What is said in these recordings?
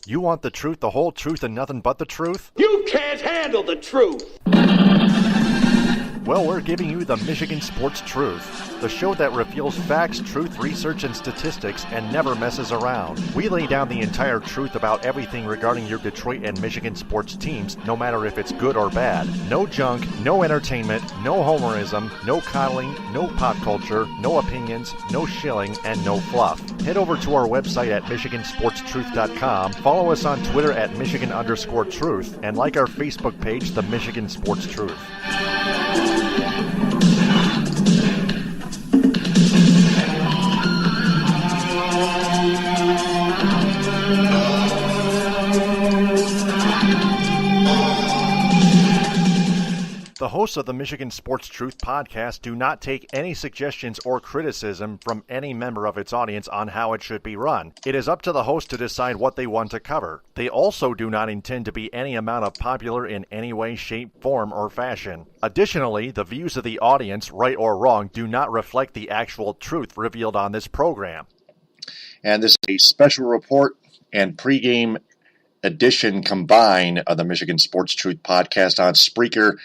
You want the truth, the whole truth, and nothing but the truth? You can't handle the truth! Well, we're giving you the Michigan Sports Truth, the show that reveals facts, truth, research, and statistics and never messes around. We lay down the entire truth about everything regarding your Detroit and Michigan sports teams, no matter if it's good or bad. No junk, no entertainment, no homerism, no coddling, no pop culture, no opinions, no shilling, and no fluff. Head over to our website at MichiganSportsTruth.com, follow us on Twitter at Michigan_Truth, and like our Facebook page, The Michigan Sports Truth. The hosts of the Michigan Sports Truth podcast do not take any suggestions or criticism from any member of its audience on how it should be run. It is up to the host to decide what they want to cover. They also do not intend to be any amount of popular in any way, shape, form, or fashion. Additionally, the views of the audience, right or wrong, do not reflect the actual truth revealed on this program. And this is a special report and pregame edition combined of the Michigan Sports Truth podcast on Spreaker,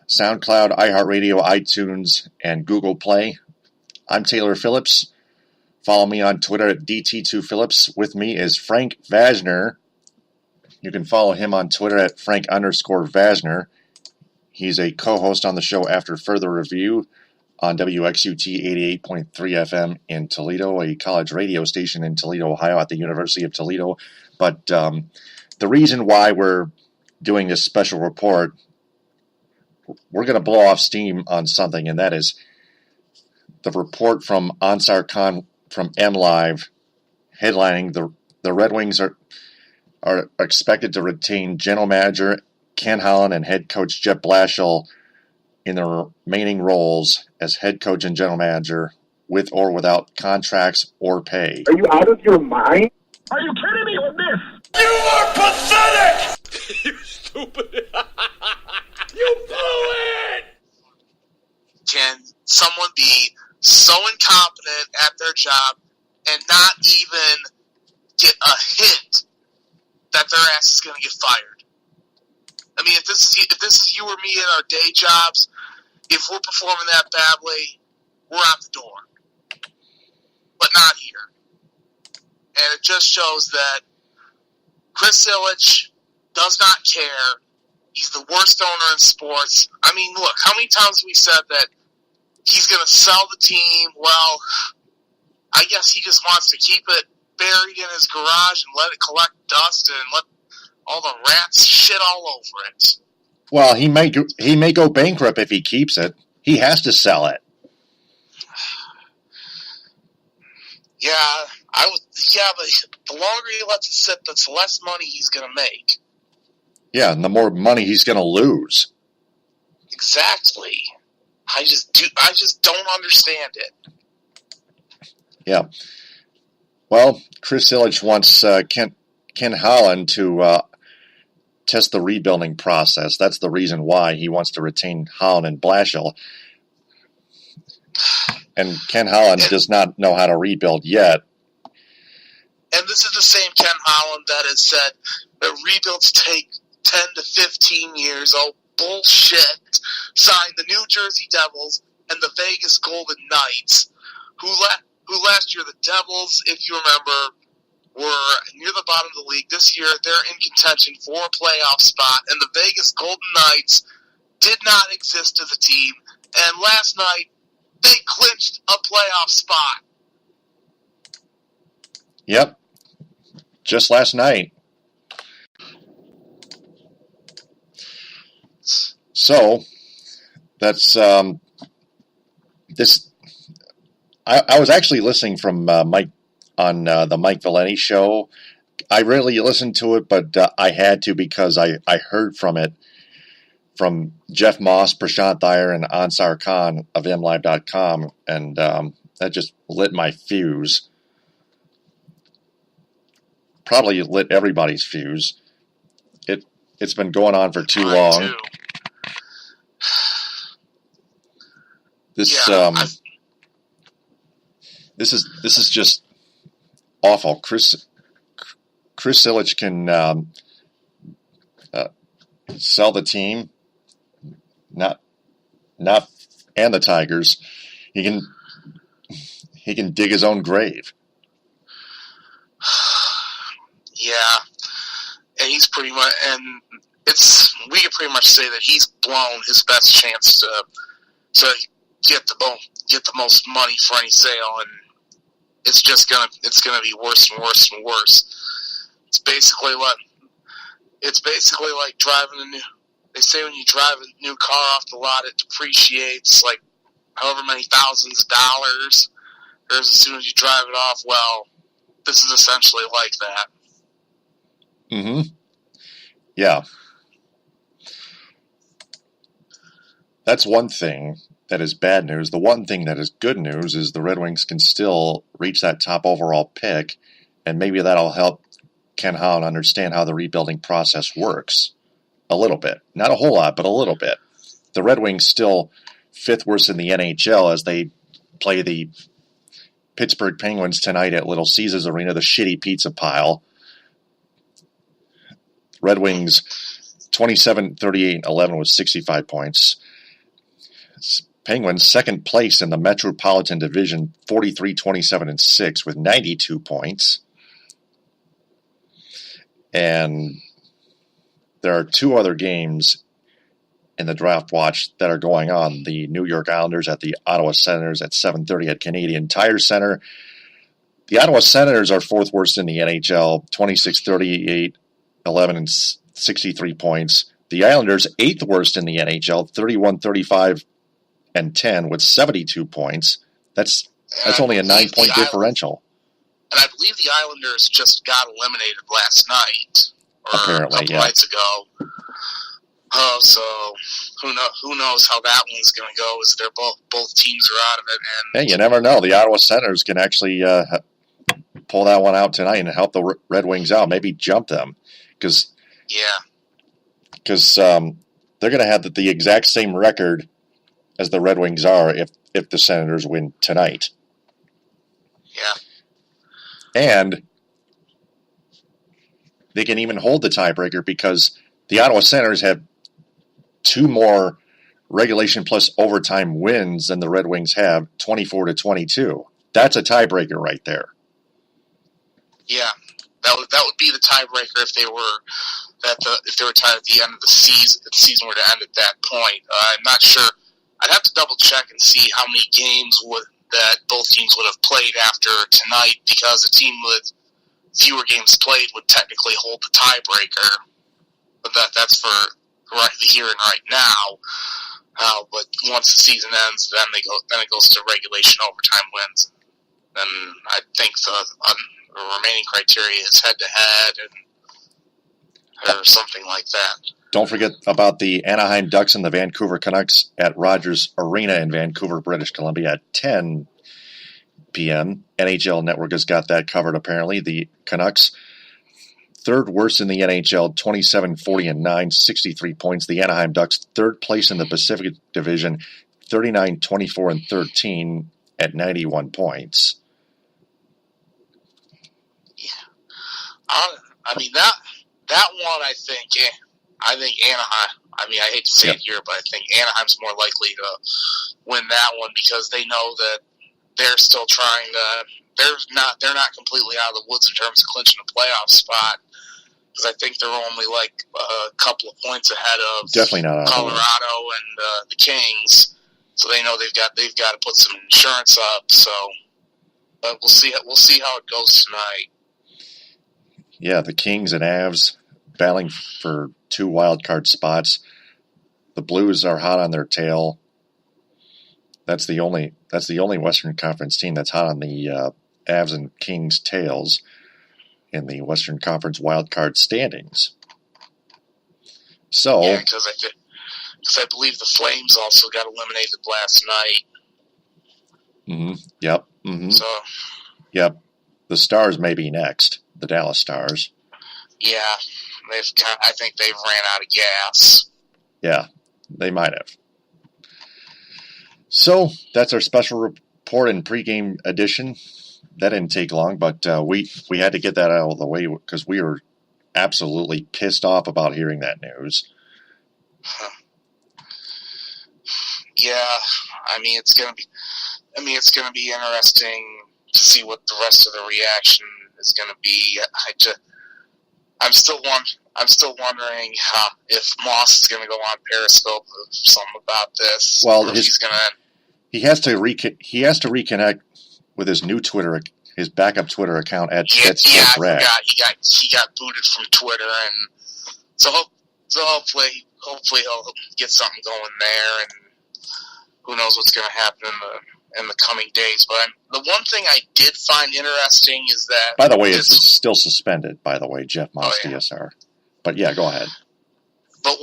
SoundCloud, iHeartRadio, iTunes, and Google Play. I'm Taylor Phillips. Follow me on Twitter at DT2Phillips. With me is Frank Vajcner. You can follow him on Twitter at Frank_Vajcner. He's a co-host on the show After Further Review on WXUT 88.3 FM in Toledo, a college radio station in Toledo, Ohio at the University of Toledo. But the reason why we're doing this special report, we're going to blow off steam on something, and that is the report from Ansah Khan from MLive headlining the Red Wings are expected to retain general manager Ken Holland and head coach Jeff Blashill in their remaining roles as head coach and general manager with or without contracts or pay. Are you out of your mind? Are you kidding me with this? You are pathetic! You stupid. You blew it! Can someone be so incompetent at their job and not even get a hint that their ass is going to get fired? I mean, if this is you or me in our day jobs, if we're performing that badly, we're out the door. But not here. And it just shows that Chris Ilitch does not care. He's the worst owner in sports. I mean, look, how many times have we said that he's going to sell the team? Well, I guess he just wants to keep it buried in his garage and let it collect dust and let all the rats shit all over it. Well, he may go bankrupt if he keeps it. He has to sell it. But the longer he lets it sit, the less money he's going to make. Yeah, and the more money he's going to lose. Exactly. I just don't understand it. Yeah. Well, Chris Ilitch wants Ken Holland to test the rebuilding process. That's the reason why he wants to retain Holland and Blashill. And Ken Holland does not know how to rebuild yet. And this is the same Ken Holland that has said that rebuilds take 10 to 15 years. Oh, bullshit. Signed the New Jersey Devils and the Vegas Golden Knights, who last year, the Devils, if you remember, were near the bottom of the league. This year, they're in contention for a playoff spot, and the Vegas Golden Knights did not exist as a team. And last night, they clinched a playoff spot. Yep. Just last night. So, that's this. I was actually listening from Mike on the Mike Valenti show. I rarely listened to it, but I had to because I heard from it from Jeff Moss, Prashant Iyer, and Ansah Khan of MLive.com, and that just lit my fuse. Probably lit everybody's fuse. It's been going on for too long. Too. This is just awful. Chris Chris Ilitch can sell the team, not and the Tigers. He can dig his own grave. Yeah, and he's pretty much, and we can pretty much say that he's blown his best chance to get the most money for any sale, and it's gonna be worse and worse and worse. It's basically like driving a new. They say when you drive a new car off the lot, it depreciates like however many thousands of dollars. Whereas as soon as you drive it off, well, this is essentially like that. Mm-hmm. Yeah. That's one thing that is bad news. The one thing that is good news is the Red Wings can still reach that top overall pick, and maybe that'll help Ken Holland understand how the rebuilding process works. A little bit. Not a whole lot, but a little bit. The Red Wings still fifth worst in the NHL as they play the Pittsburgh Penguins tonight at Little Caesars Arena, the shitty pizza pile. Red Wings 27-38-11 with 65 points. Penguins second place in the Metropolitan Division, 43-27-6 with 92 points. And there are two other games in the draft watch that are going on. The New York Islanders at the Ottawa Senators at 7:30 at Canadian Tire Center. The Ottawa Senators are fourth worst in the NHL, 26-38-11 and 63 points. The Islanders eighth worst in the NHL, 31-35 and 10 with 72 points. That's only a 9-point differential. And I believe the Islanders just got eliminated last night. Or apparently, a couple nights ago. So who knows how that one's going to go? As they're both teams are out of it. And hey, you never know. The Ottawa Senators can actually pull that one out tonight and help the Red Wings out. Maybe jump them, because they're going to have the exact same record as the Red Wings are if the Senators win tonight. Yeah, and they can even hold the tiebreaker because the Ottawa Senators have two more regulation plus overtime wins than the Red Wings have, 24-22. That's a tiebreaker right there. Yeah, that would be the tiebreaker if they were tied at the end of the season. If the season were to end at that point, I'm not sure. I'd have to double check and see how many games that both teams would have played after tonight, because a team with fewer games played would technically hold the tiebreaker. But that's for the here and right now. But once the season ends, then it goes to regulation overtime wins. Then I think the remaining criteria is head-to-head or something like that. Don't forget about the Anaheim Ducks and the Vancouver Canucks at Rogers Arena in Vancouver, British Columbia at 10 p.m. NHL Network has got that covered, apparently. The Canucks, third worst in the NHL, 27-40-9, 63 points. The Anaheim Ducks, third place in the Pacific Division, 39-24-13 at 91 points. Yeah. I mean, that one, I think Anaheim, I mean, I hate to say it here, but I think Anaheim's more likely to win that one because they know that they're still trying to, they're not completely out of the woods in terms of clinching a playoff spot, because I think they're only like a couple of points ahead of definitely not Colorado and the Kings, so they know they've got to put some insurance up. So, but we'll see how it goes tonight. Yeah, the Kings and Avs battling for 2 wild card spots. The Blues are hot on their tail. That's the only Western Conference team that's hot on the Avs and Kings tails in the Western Conference wild card standings. So, yeah, because I believe the Flames also got eliminated last night. Mm-hmm. Yep. Mm-hmm. So, yep. The Stars may be next. The Dallas Stars. Yeah, I think they've ran out of gas. Yeah, they might have. So that's our special report and pregame edition. didn't take long, but we had to get that out of the way because we were absolutely pissed off about hearing that news. Yeah, I mean it's gonna be interesting to see what the rest of the reaction is gonna be. I'm still wondering if Moss is gonna go on Periscope or something about this. Well, he has to reconnect with his new his backup Twitter account at I forgot he got booted from Twitter, and so hopefully he'll get something going there, and who knows what's going to happen in the coming days. But the one thing I did find interesting is that, by the way, it's still suspended. By the way, Jeff Moss, DSR. But yeah, go ahead. But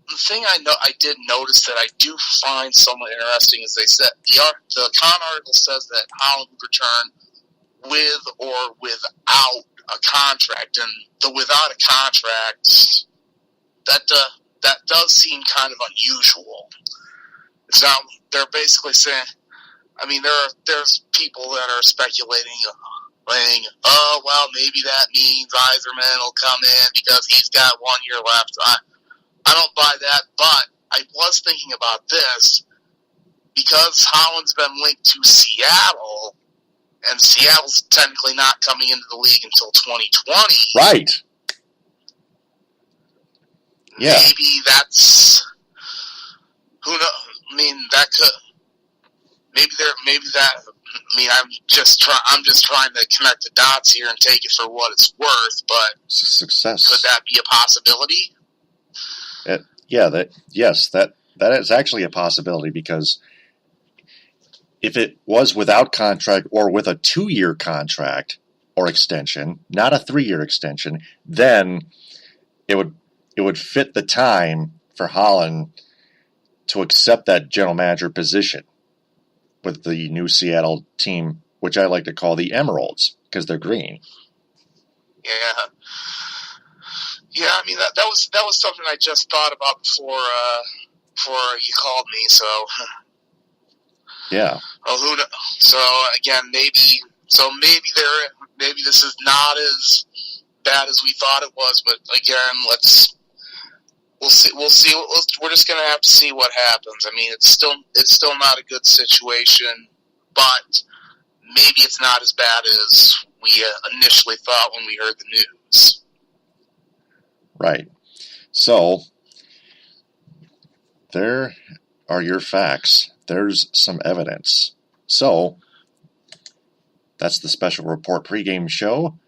the thing I did notice that I do find somewhat interesting is they said the Khan article says that Holland would return with or without a contract, and the without a contract that does seem kind of unusual. It's not. They're basically saying. I mean, there's people that are speculating, saying, "Oh, well, maybe that means Yzerman will come in because he's got 1 year left." I don't buy that, but I was thinking about this because Holland's been linked to Seattle, and Seattle's technically not coming into the league until 2020. Right. Yeah. Maybe that's who knows. I mean, that could. I'm just trying to connect the dots here and take it for what it's worth. But success. Could that be a possibility? That is actually a possibility because if it was without contract or with a 2-year contract or extension, not a 3-year extension, then it would fit the time for Holland to accept that general manager position with the new Seattle team, which I like to call the Emeralds because they're green. Yeah. I mean that was something I just thought about before you called me. So yeah. Well, who knows? So again, maybe this is not as bad as we thought it was. But again, we'll see. We're just gonna have to see what happens. I mean, it's still not a good situation, but maybe it's not as bad as we initially thought when we heard the news. Right. So there are your facts. There's some evidence. So that's the Special Report pregame show.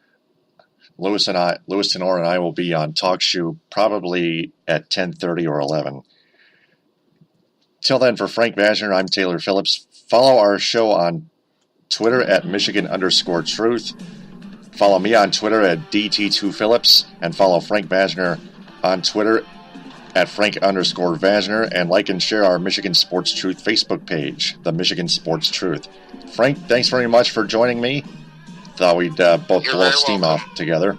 Louis Tenor and I will be on TalkShoe probably at 10:30 or 11. Till then, for Frank Vajcner, I'm Taylor Phillips. Follow our show on Twitter at Michigan_Truth. Follow me on Twitter at DT2Phillips. And follow Frank Vajcner on Twitter at Frank_Vajcner. And like and share our Michigan Sports Truth Facebook page, the Michigan Sports Truth. Frank, thanks very much for joining me. Thought we'd both blow steam off together.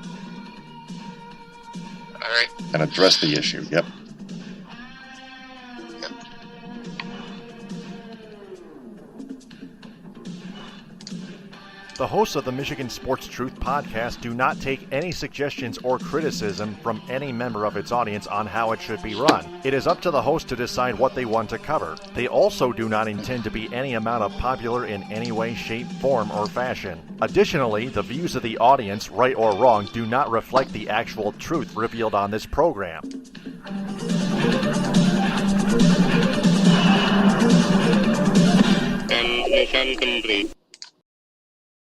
All right. And address the issue. Yep. The hosts of the Michigan Sports Truth podcast do not take any suggestions or criticism from any member of its audience on how it should be run. It is up to the host to decide what they want to cover. They also do not intend to be any amount of popular in any way, shape, form, or fashion. Additionally, the views of the audience, right or wrong, do not reflect the actual truth revealed on this program. And mission complete.